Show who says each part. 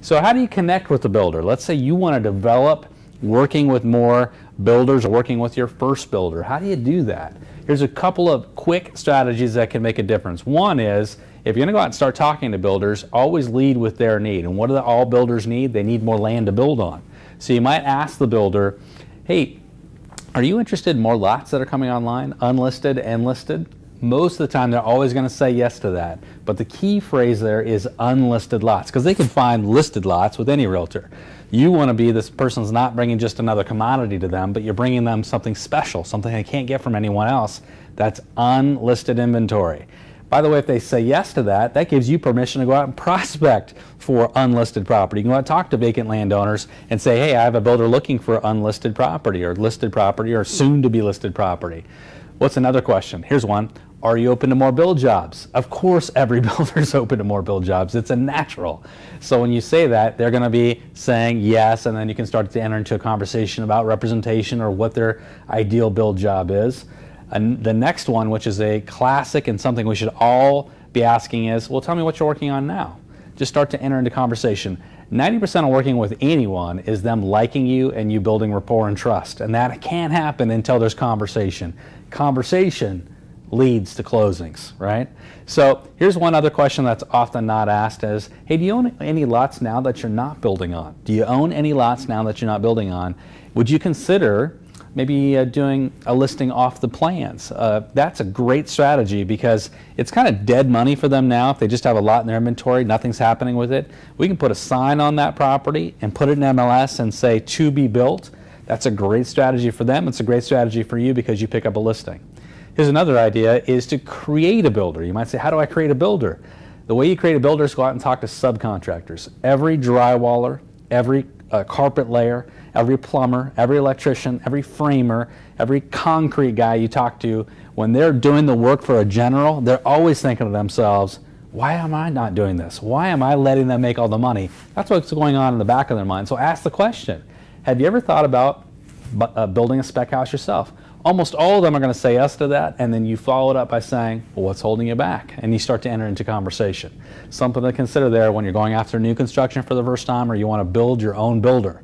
Speaker 1: So how do you connect with the builder? Let's say you want to develop working with more builders or working with your first builder. How do you do that? Here's a couple of quick strategies that can make a difference. One is, if you're going to go out and start talking to builders, always lead with their need. And what do all builders need? They need more land to build on. So you might ask the builder, hey, are you interested in more lots that are coming online, unlisted and listed? Most of the time they're always going to say yes to that. But the key phrase there is unlisted lots, because they can find listed lots with any realtor. You want to be this person's not bringing just another commodity to them, but you're bringing them something special, something they can't get from anyone else. That's unlisted inventory. By the way, if they say yes to that, that gives you permission to go out and prospect for unlisted property. You can go out and talk to vacant landowners and say, hey, I have a builder looking for unlisted property or soon to be listed property. What's another question? Here's one. Are you open to more build jobs? Of course every builder is open to more build jobs. It's a natural. So when you say that, they're going to be saying yes, and then you can start to enter into a conversation about representation or what their ideal build job is. And the next one, which is a classic and something we should all be asking, is, well, tell me what you're working on now. Just start to enter into conversation. 90% of working with anyone is them liking you and you building rapport and trust. And that can't happen until there's conversation. Conversation leads to closings, right? So here's one other question that's often not asked is, hey, do you own any lots now that you're not building on? Do you own any lots now that you're not building on? Would you consider maybe doing a listing off the plans? That's a great strategy because it's kind of dead money for them now. If they just have a lot in their inventory, nothing's happening with it. We can put a sign on that property and put it in MLS and say to be built. That's a great strategy for them. It's a great strategy for you because you pick up a listing. Here's another idea, is to create a builder. You might say, how do I create a builder? The way you create a builder is go out and talk to subcontractors. Every drywaller, every carpet layer, every plumber, every electrician, every framer, every concrete guy you talk to, when they're doing the work for a general, they're always thinking to themselves, why am I not doing this? Why am I letting them make all the money? That's what's going on in the back of their mind. So ask the question, have you ever thought about building a spec house yourself? Almost all of them are going to say yes to that, and then you follow it up by saying, well, what's holding you back? And you start to enter into conversation. Something to consider there when you're going after new construction for the first time or you want to build your own builder.